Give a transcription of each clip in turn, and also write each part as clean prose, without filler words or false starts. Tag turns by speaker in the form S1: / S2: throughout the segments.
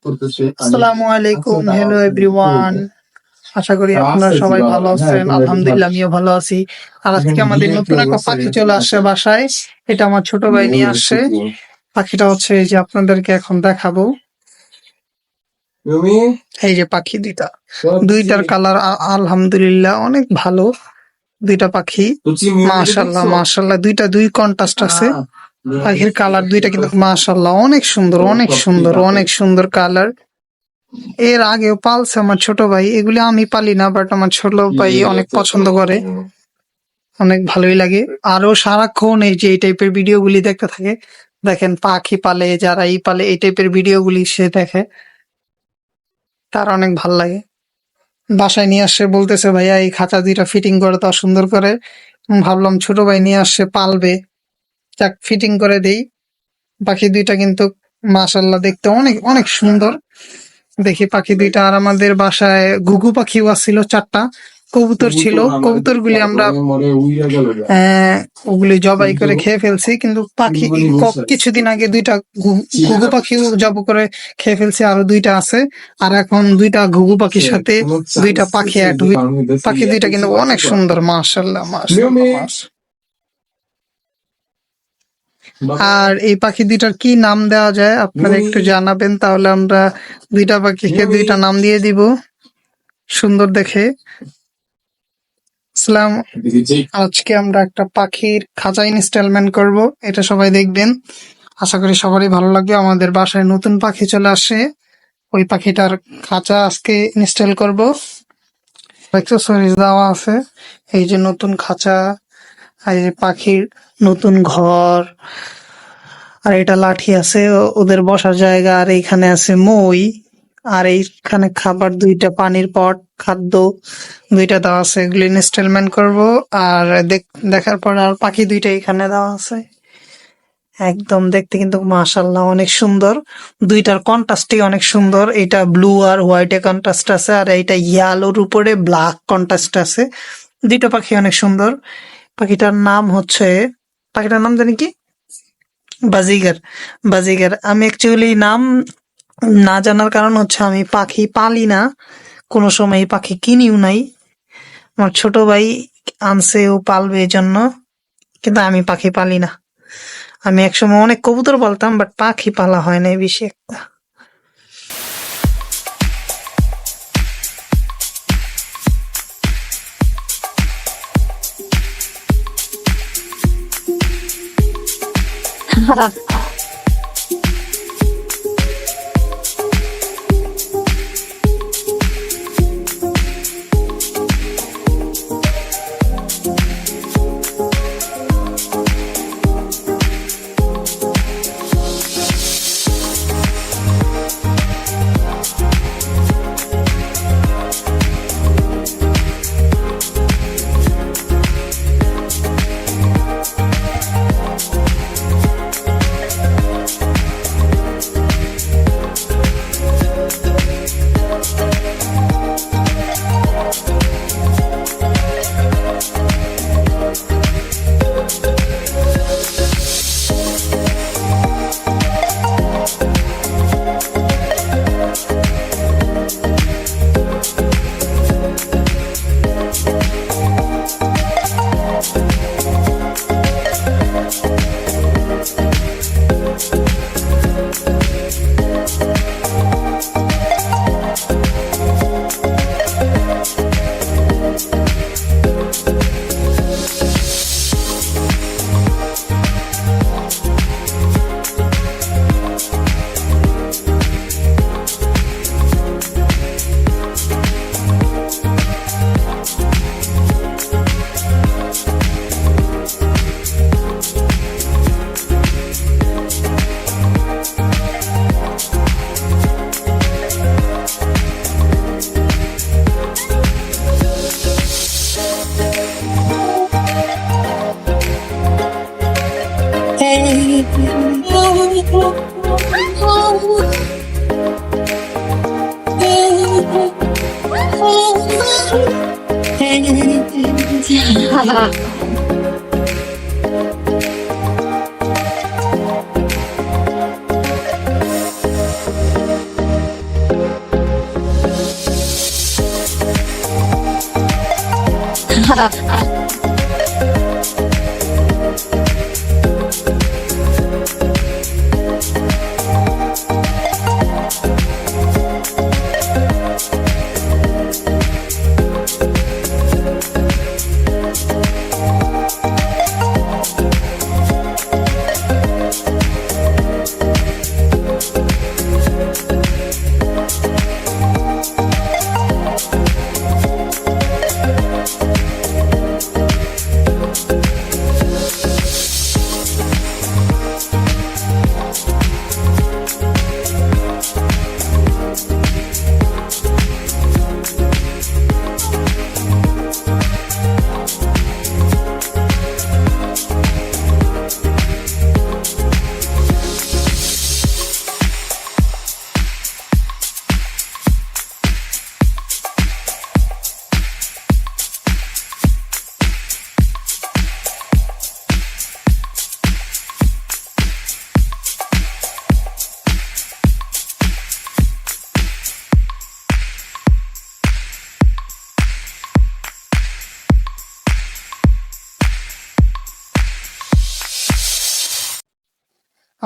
S1: আসসালামু আলাইকুম, hello everyone. আশা করি আপনারা সবাই ভালো আছেন। আলহামদুলিল্লাহ, আমিও ভালো আছি। আর আজকে আমাদের নতুন একটা পাখি চলে আসছে বাসায়। এটা আমার ছোট ভাই নিয়ে আসছে। পাখিটা হচ্ছে এই যে আপনাদেরকে এখন দেখাবো। এই যে পাখি দুইটার কালার আলহামদুলিল্লাহ অনেক ভালো। দুইটা পাখি মাশাআল্লাহ মাশাআল্লাহ, দুই কন্ট্রাস্ট আছে। পাখির কালার দুইটা কিন্তু মাশাআল্লাহ অনেক সুন্দর, অনেক সুন্দর, অনেক সুন্দর কালার। এর আগেও পালছে আমার ছোট ভাই, এগুলি আমি পালি না, বাট আমার ছোট ভাই অনেক পছন্দ করে, অনেক ভালোই লাগে। আরো সারাক্ষণ এই যে এই টাইপের ভিডিও গুলি দেখতে থাকে। দেখেন পাখি পালে যারা পালে এই টাইপের ভিডিও গুলি সে দেখে, তার অনেক ভাল লাগে। বাসায় নিয়ে আসছে, বলতেছে ভাইয়া এই খাঁচা দুইটা ফিটিং করে দাও সুন্দর করে। ভাবলাম ছোট ভাই নিয়ে আসছে পালবে, যাক ফিটিং করে দেই। পাখি দুইটা কিন্তু মাশাআল্লাহ দেখতে অনেক অনেক সুন্দর। দেখি পাখি দুইটা। আর আমাদের বাসায় ঘুঘু পাখিও ছিল, 4টা কবুতর ছিল। কবুতর গুলি আমরা ওগুলি জবাই করে খেয়ে ফেলছি, কিন্তু পাখি কিছুদিন আগে দুইটা ঘুঘু পাখিও জব করে খেয়ে ফেলছি, আরো দুইটা আছে। আর এখন দুইটা ঘুঘু পাখির সাথে দুইটা পাখি অ্যাড। পাখি দুইটা কিন্তু অনেক সুন্দর মাশাআল্লাহ মাশাআল্লাহ। আর এই পাখি দুইটার কি নাম দেওয়া যায় আপনারা একটু জানাবেন, তাহলে আমরা দুইটা পাখিকে দুইটা নাম দিয়ে দিব সুন্দর দেখে। আজকে আমরা একটা পাখির খাঁচা ইনস্টলমেন্ট করব, এটা সবাই দেখবেন। আশা করি সবারই ভালো লাগবে। আমাদের বাসায় নতুন পাখি চলে আসে, ওই পাখিটার খাঁচা আজকে ইনস্টল করব। অ্যাক্সেসরিজ দেওয়া আছে, এই যে নতুন খাঁচা, আর এই পাখির নতুন ঘর, আর এটা লাঠি আছে ওদের বসার জায়গা, আর এইখানে আছে মই, আর এইখানে খাবার দুইটা, পানির পট, খাদ্য দুইটা দেওয়া আছে। এগুলি ইনস্টলমেন্ট করব। আর দেখার পর আর পাখি দুইটা এখানে দেওয়া আছে। একদম দেখতে কিন্তু মাশাআল্লাহ অনেক সুন্দর। দুইটার কন্ট্রাস্টই অনেক সুন্দর। এটা ব্লু আর হোয়াইটে কন্ট্রাস্ট আছে, আর এইটা ইয়েলোর উপরে ব্ল্যাক কন্ট্রাস্ট আছে। দুইটা পাখি অনেক সুন্দর। পাখিটার নাম জানি কি, বাজিগার। বাজিগার। আমি অ্যাকচুয়ালি নাম না জানার কারণ হচ্ছে আমি পাখি পালি না, কোনো সময় পাখি কিনিও নাই। আমার ছোট ভাই আনছে, ও পালবে এই জন্য, কিন্তু আমি পাখি পালি না। আমি একসময় অনেক কবুতর পালতাম, বাট পাখি পালা হয় না বেশি একটা।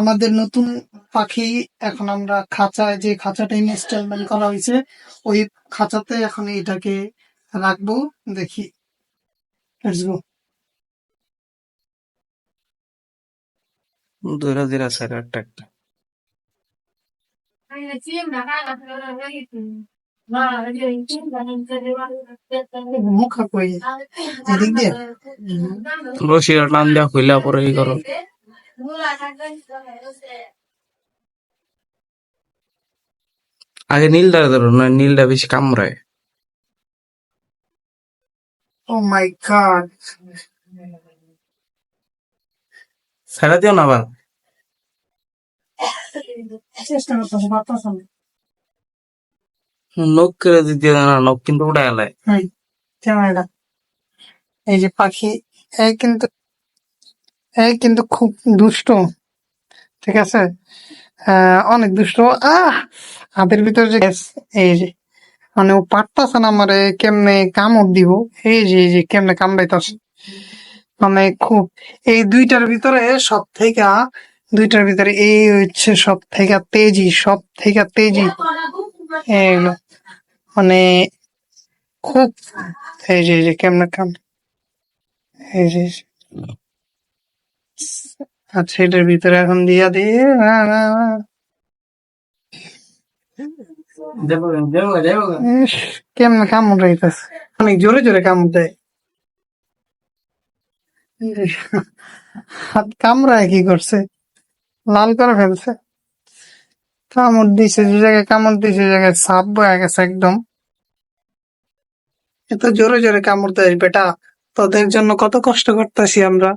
S1: আমাদের নতুন পাখি এখন আমরা খাঁচায়, যে খাঁচাটা ইনস্টলমেন্ট করা হয়েছে, ওই খাঁচাতে এখন এটাকে রাখবো। দেখি, লেটস গো।
S2: দুইটা দিরা স্যার একটা একটা
S1: মুখা কই এদিক দিয়ে
S2: রশিটা টান দিয়া খুইলা পরে ই করো। আগে নীলটা ধরো না, নীলটা বেশি কামড়ায়।
S1: ও মাই গড,
S2: ছেড়ে দিও না আবার।
S1: চেষ্টা করতেছে, পারতেছে না।
S2: নখ করে দিতে না, নখ কিন্তু উঠে গেলায়।
S1: ক্যামেরাটা, এই যে পাখি, এই কিন্তু খুব দুষ্ট, ঠিক আছে? অনেক দুষ্ট। হাতের ভিতরে যে এই যে, মানে ও পারতাছে না আমারে কেমনে কামড় দিব। এই যে কেমনে কামড়াইতাছে, মানে খুব। এই দুইটার ভিতরে এই হচ্ছে সব থেকে তেজি এগুলো, মানে খুব। এই যে কেমনে কাম, এই যে। আচ্ছা, এটার ভিতরে এখন দিয়া দিয়ে ইস, কেমনে কামড়াইতাছে, অনেক জোরে জোরে কামড় দেয়। হাত কামড়ায় কি করছে, লাল করে ফেলছে। কামড় দিছে যে জায়গায়, কামড় দিছে যে জায়গায় সাপ বয়ে গেছে একদম। এত জোরে জোরে কামড় দেয় বেটা, তোদের জন্য কত কষ্ট করতেছি আমরা।